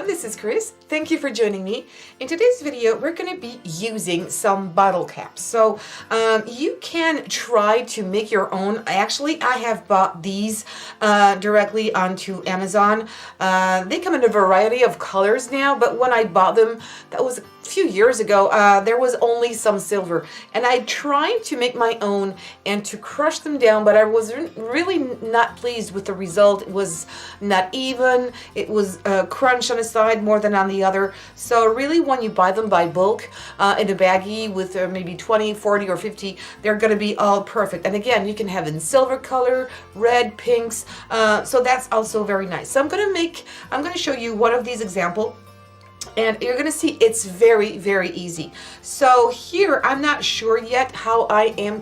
everyone, this is Chris. Thank you for joining me. In today's video, we're going to be using some bottle caps. So you can try to make your own. Actually, I have bought these directly onto Amazon. They come in a variety of colors now, but when I bought them, that was a few years ago, there was only some silver. And I tried to make my own and to crush them down, but I was really not pleased with the result. It was not even. It was crunch on a side more than on the other. So really, when you buy them by bulk in a baggie with maybe 20, 40, or 50, they're going to be all perfect. And again, you can have in silver color, red, pinks. So that's also very nice. So I'm going to show you one of these examples. And you're going to see it's very, very easy. So here, I'm not sure yet how I am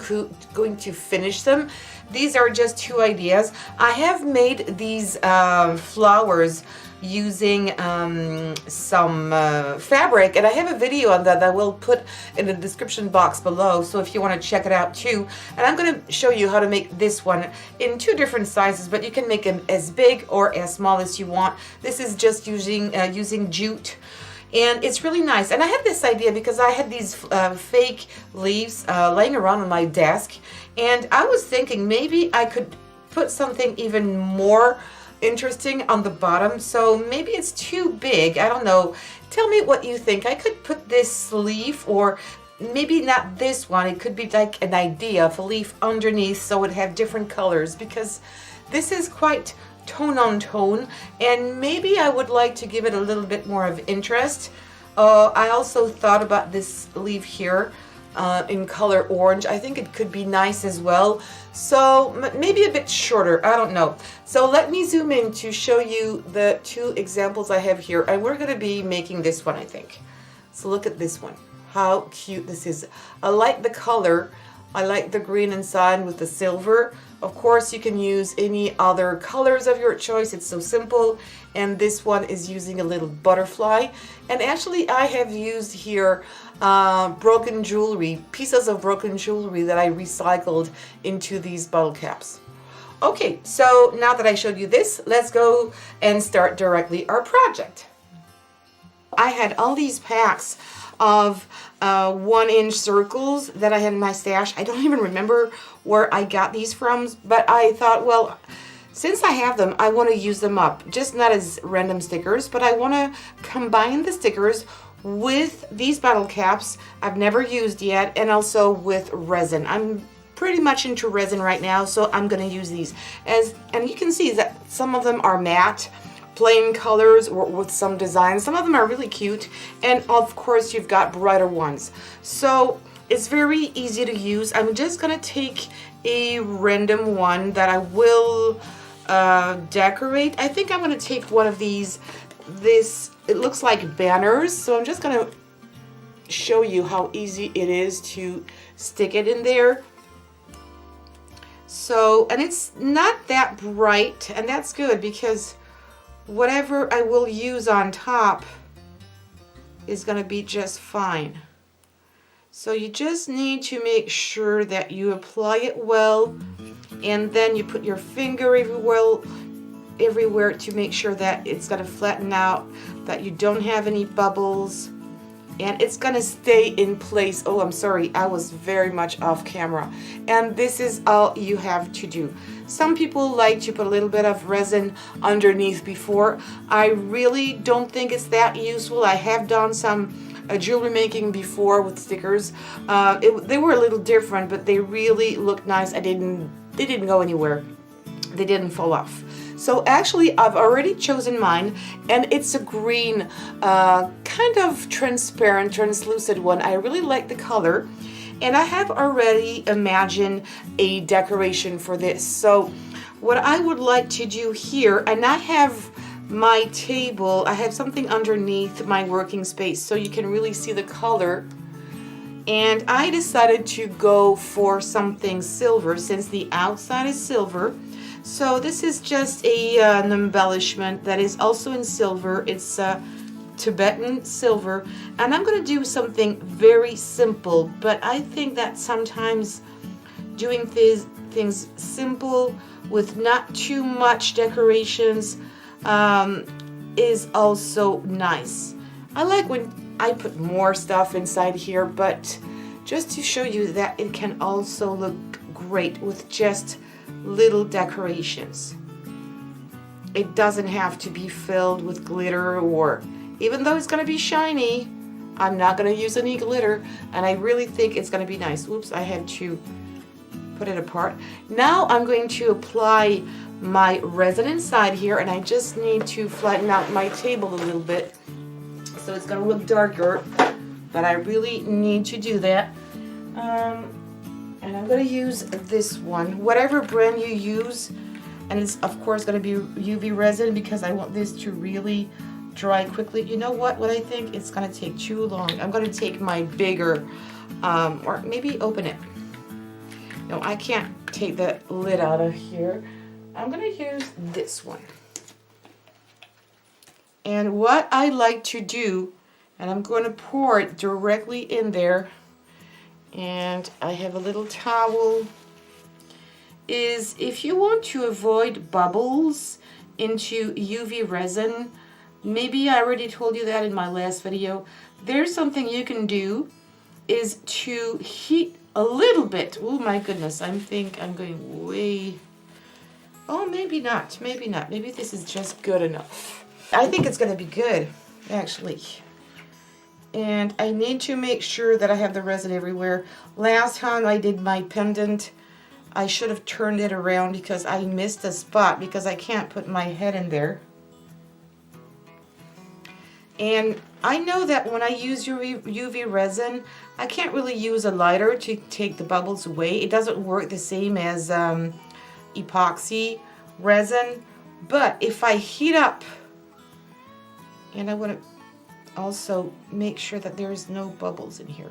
going to finish them. These are just two ideas. I have made these flowers using some fabric, and I have a video on that I will put in the description box below, so if you want to check it out too. And I'm going to show you how to make this one in two different sizes, but you can make them as big or as small as you want. This is just using jute, and it's really nice. And I had this idea because I had these fake leaves laying around on my desk, and I was thinking maybe I could put something even more interesting on the bottom. So maybe it's too big, I don't know. Tell me what you think. I could put this sleeve, or maybe not this one, it could be like an idea of a leaf underneath, so it would have different colors, because this is quite tone on tone, and maybe I would like to give it a little bit more of interest. I also thought about this leaf here in color orange. I think it could be nice as well. So maybe a bit shorter, I don't know. So let me zoom in to show you the two examples I have here, and we're going to be making this one, I think. So look at this one, how cute this is. I like the color. I like the green inside with the silver. Of course, you can use any other colors of your choice. It's so simple. And this one is using a little butterfly. And actually, I have used here broken jewelry, pieces of broken jewelry that I recycled into these bottle caps. Okay, so now that I showed you this, let's go and start directly our project. I had all these packs of 1-inch circles that I had in my stash. I don't even remember where I got these from, but I thought, well, since I have them, I want to use them up. Just not as random stickers, but I want to combine the stickers with these bottle caps I've never used yet, and also with resin. I'm pretty much into resin right now, so I'm going to use these. And you can see that some of them are matte, plain colors, or with some designs. Some of them are really cute, and of course you've got brighter ones. So it's very easy to use. I'm just gonna take a random one that I will decorate. I think I'm gonna take one of these. It looks like banners, so I'm just gonna show you how easy it is to stick it in there. So, and it's not that bright, and that's good, because whatever I will use on top is going to be just fine. So you just need to make sure that you apply it well, and then you put your finger everywhere to make sure that it's going to flatten out, that you don't have any bubbles, and it's going to stay in place. Oh, I'm sorry, I was very much off camera. And this is all you have to do. Some people like to put a little bit of resin underneath before. I really don't think it's that useful. I have done some jewelry making before with stickers. They were a little different, but they really looked nice. They didn't go anywhere. They didn't fall off. So actually, I've already chosen mine, and it's a green, kind of transparent, translucent one. I really like the color, and I have already imagined a decoration for this. So what I would like to do here, and I have my table, I have something underneath my working space so you can really see the color. And I decided to go for something silver since the outside is silver. So this is just an embellishment that is also in silver. It's Tibetan silver, and I'm going to do something very simple, but I think that sometimes doing things simple with not too much decorations is also nice. I like when I put more stuff inside here, but just to show you that it can also look great with just little decorations. It doesn't have to be filled with glitter, or even though it's going to be shiny, I'm not going to use any glitter, and I really think it's going to be nice. Oops, I had to put it apart. Now I'm going to apply my resin inside here, and I just need to flatten out my table a little bit so it's going to look darker, but I really need to do that. And I'm going to use this one, whatever brand you use, and it's of course going to be UV resin because I want this to really dry quickly. You know what I think? It's going to take too long. I'm going to take my bigger, or maybe open it. No, I can't take the lid out of here. I'm going to use this one. And what I like to do, and I'm going to pour it directly in there, and I have a little towel, is if you want to avoid bubbles into UV resin, maybe I already told you that in my last video, there's something you can do is to heat a little bit. Oh my goodness, I think I'm going way, oh maybe not, maybe this is just good enough. I think it's going to be good, actually. And I need to make sure that I have the resin everywhere. Last time I did my pendant, I should have turned it around because I missed a spot because I can't put my head in there. And I know that when I use UV resin, I can't really use a lighter to take the bubbles away. It doesn't work the same as epoxy resin. But if I heat up, and I want to also make sure that there is no bubbles in here.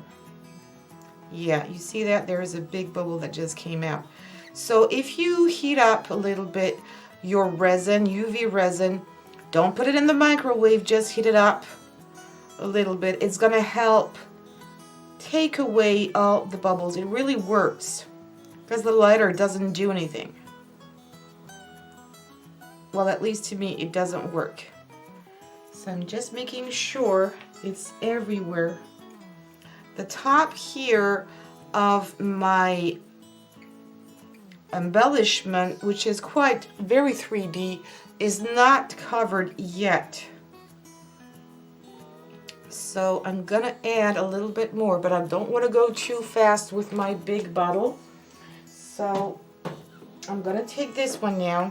Yeah, you see that? There is a big bubble that just came out. So if you heat up a little bit your resin, UV resin, don't put it in the microwave, just heat it up a little bit. It's going to help take away all the bubbles. It really works because the lighter doesn't do anything. Well, at least to me, it doesn't work. So I'm just making sure it's everywhere. The top here of my embellishment, which is quite very 3D, is not covered yet. So I'm gonna add a little bit more, but I don't want to go too fast with my big bottle. So I'm gonna take this one now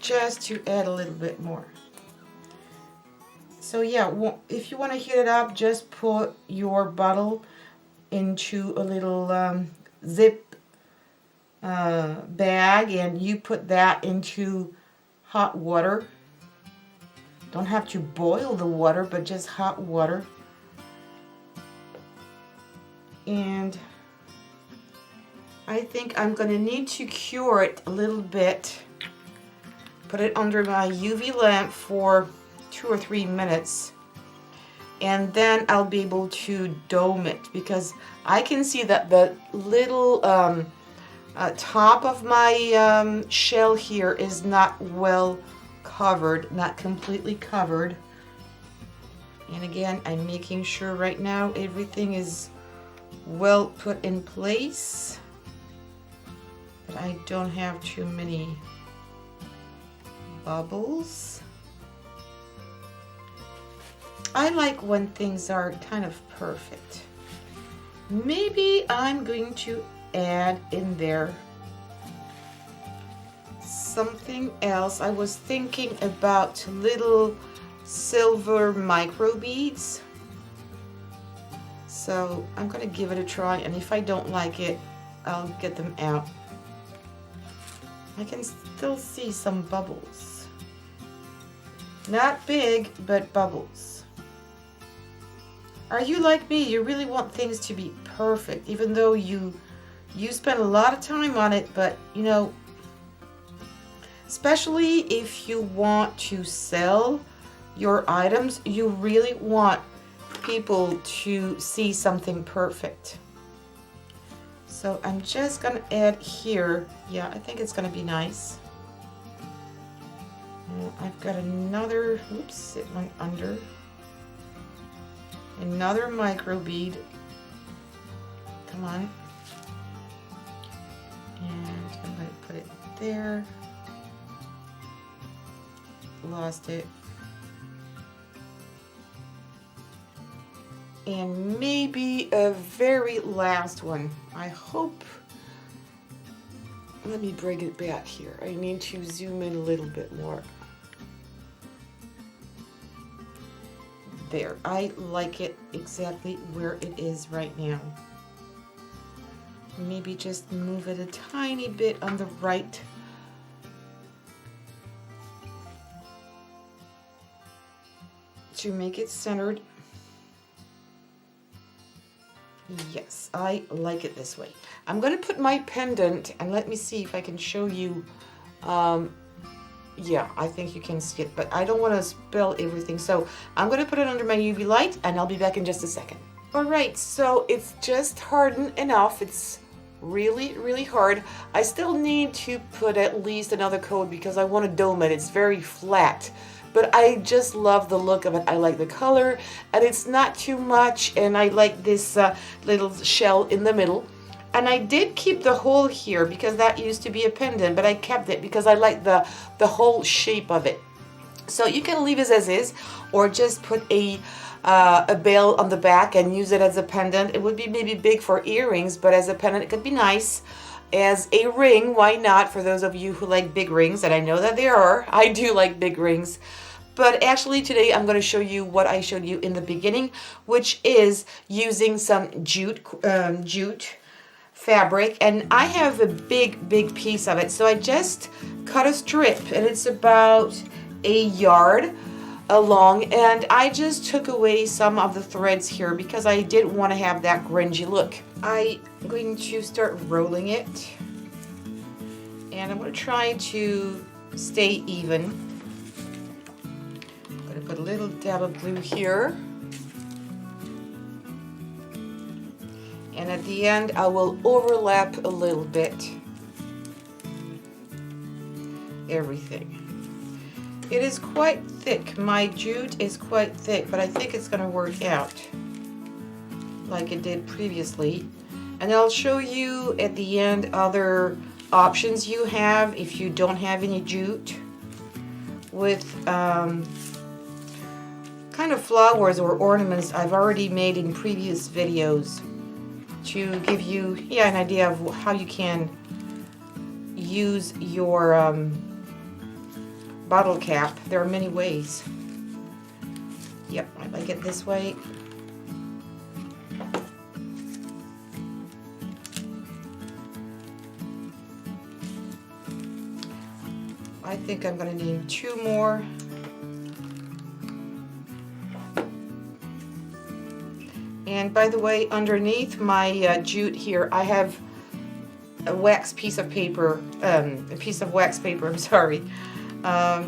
just to add a little bit more. So yeah, if you want to heat it up, just put your bottle into a little zip bag, and you put that into hot water. Don't have to boil the water, but just hot water. And I think I'm going to need to cure it a little bit. Put it under my UV lamp for 2 or 3 minutes, and then I'll be able to dome it, because I can see that the little top of my shell here is not well covered, not completely covered. And again, I'm making sure right now everything is well put in place, but I don't have too many bubbles. I like when things are kind of perfect. Maybe I'm going to add in there something else. I was thinking about little silver micro beads. So I'm going to give it a try, and if I don't like it, I'll get them out. I can still see some bubbles. Not big, but bubbles. Are you like me? You really want things to be perfect, even though you spend a lot of time on it, but you know, especially if you want to sell your items, you really want people to see something perfect. So I'm just gonna add here. Yeah, I think it's gonna be nice. I've got another, oops, it went under. Another micro bead. Come on. And I'm going to put it there. Lost it. And maybe a very last one. I hope. Let me bring it back here. I need to zoom in a little bit more. There. I like it exactly where it is right now. Maybe just move it a tiny bit on the right. To make it centered. Yes, I like it this way. I'm going to put my pendant, and let me see if I can show you. Yeah, I think you can see it, but I don't want to spill everything. So I'm going to put it under my UV light, and I'll be back in just a second. All right, so it's just hardened enough. It's really, really hard. I still need to put at least another coat because I want to dome it. It's very flat. But I just love the look of it. I like the color, and it's not too much, and I like this little shell in the middle. And I did keep the hole here because that used to be a pendant, but I kept it because I like the whole shape of it. So you can leave it as is, or just put a bell on the back and use it as a pendant. It would be maybe big for earrings, but as a pendant it could be nice. As a ring, why not, for those of you who like big rings, and I know that there are. I do like big rings. But actually today I'm going to show you what I showed you in the beginning, which is using some jute fabric. And I have a big piece of it. So I just cut a strip, and it's about a yard along. And I just took away some of the threads here because I didn't want to have that grungy look. I'm going to start rolling it. And I'm going to try to stay even. Put a little dab of glue here, and at the end I will overlap a little bit everything. It is quite thick. My jute is quite thick, but I think it's going to work out like it did previously. And I'll show you at the end other options you have if you don't have any jute with kind of flowers or ornaments I've already made in previous videos to give you an idea of how you can use your bottle cap. There are many ways. Yep, I like it this way. I think I'm going to need 2 more. And by the way, underneath my jute here, I have a piece of wax paper, I'm sorry,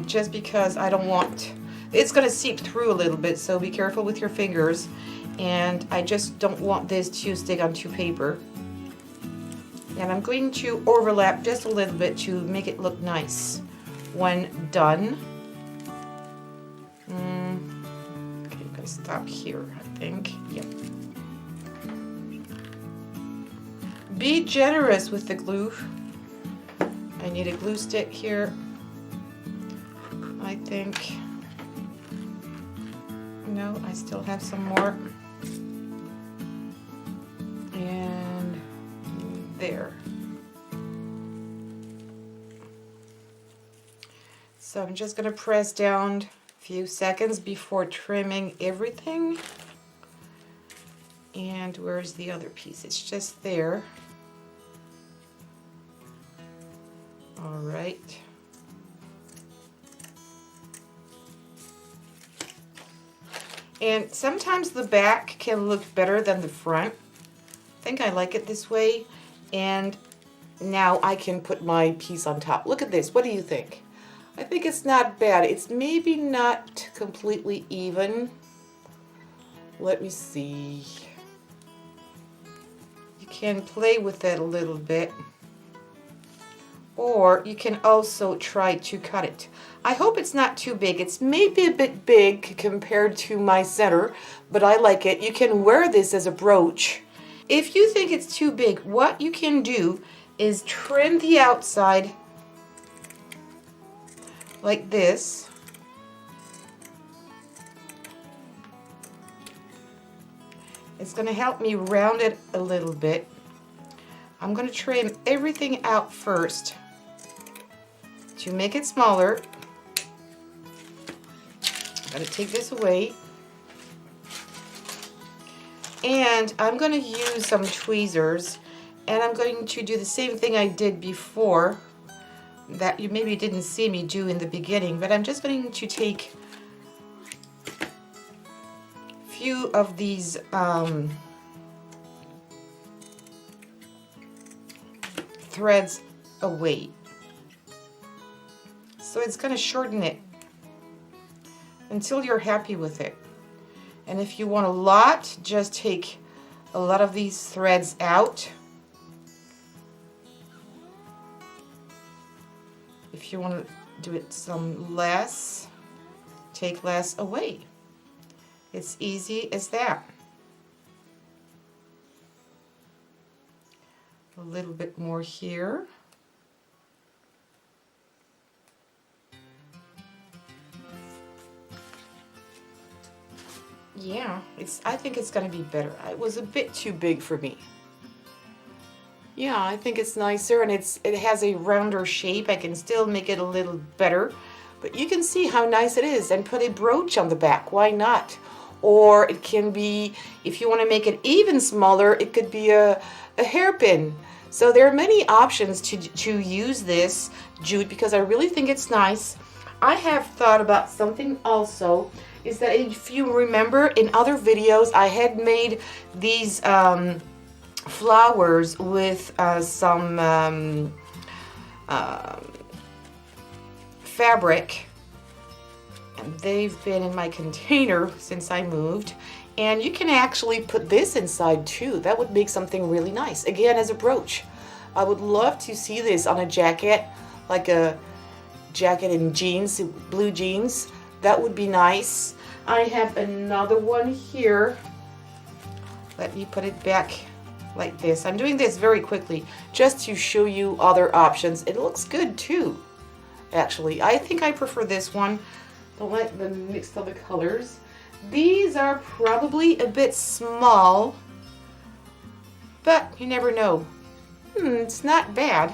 just because I don't want, it's going to seep through a little bit, so be careful with your fingers, and I just don't want this to stick onto paper. And I'm going to overlap just a little bit to make it look nice when done. Okay, I'm going to stop here, I think. Yep. Be generous with the glue. I need a glue stick here, I think. No, I still have some more. And there. So I'm just going to press down a few seconds before trimming everything. And where's the other piece? It's just there. All right. And sometimes the back can look better than the front. I think I like it this way. And now I can put my piece on top. Look at this. What do you think? I think it's not bad. It's maybe not completely even. Let me see. You can play with it a little bit. or you can also try to cut it. I hope it's not too big. It's maybe a bit big compared to my center, but I like it. You can wear this as a brooch. If you think it's too big, what you can do is trim the outside like this. It's going to help me round it a little bit. I'm going to trim everything out first to make it smaller. I'm going to take this away. And I'm going to use some tweezers, and I'm going to do the same thing I did before that you maybe didn't see me do in the beginning, but I'm just going to take a few of these threads away. So it's going to shorten it until you're happy with it. And if you want a lot, just take a lot of these threads out. If you want to do it some less, take less away. It's easy as that. A little bit more here. Yeah, I think it's going to be better. It was a bit too big for me. Yeah, I think it's nicer, and it has a rounder shape. I can still make it a little better, but you can see how nice it is, and put a brooch on the back. Why not? Or it can be, if you want to make it even smaller, it could be a hairpin. So there are many options to use this jute, because I really think it's nice. I have thought about something also, is that if you remember in other videos, I had made these flowers with some fabric, and they've been in my container since I moved. And you can actually put this inside too. That would make something really nice, again, as a brooch. I would love to see this on a jacket, like a jacket in jeans, blue jeans. That would be nice. I have another one here. Let me put it back like this. I'm doing this very quickly just to show you other options. It looks good too, actually. I think I prefer this one. Don't like the mix of the colors. These are probably a bit small, but you never know. It's not bad.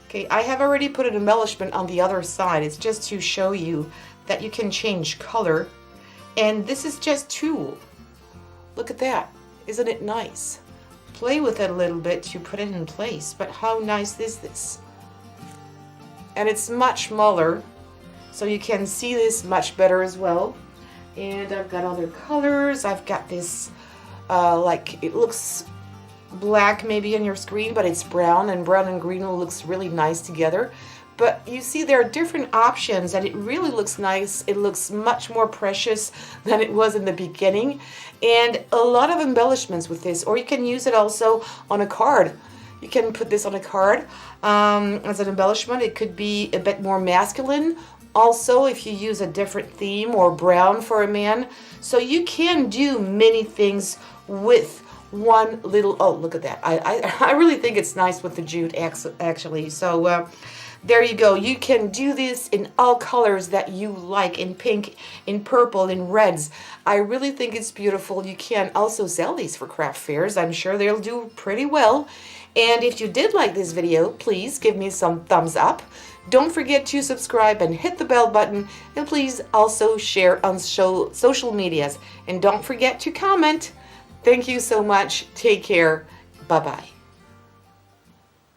Okay, I have already put an embellishment on the other side. It's just to show you that you can change color. And this is just tulle. Look at that. Isn't it nice? Play with it a little bit to put it in place, but how nice is this? And it's much smaller, so you can see this much better as well. And I've got other colors. I've got this, like, it looks black maybe on your screen, but it's brown, and brown and green looks really nice together. But you see there are different options, and it really looks nice. It looks much more precious than it was in the beginning. And a lot of embellishments with this, or you can use it also on a card. You can put this on a card as an embellishment. It could be a bit more masculine. Also, if you use a different theme, or brown for a man. So you can do many things with one little, oh, look at that. I really think it's nice with the jute, actually. So there you go. You can do this in all colors that you like, in pink, in purple, in reds. I really think it's beautiful. You can also sell these for craft fairs. I'm sure they'll do pretty well. And if you did like this video, please give me some thumbs up. Don't forget to subscribe and hit the bell button. And please also share on social medias. And don't forget to comment. Thank you so much. Take care. Bye-bye.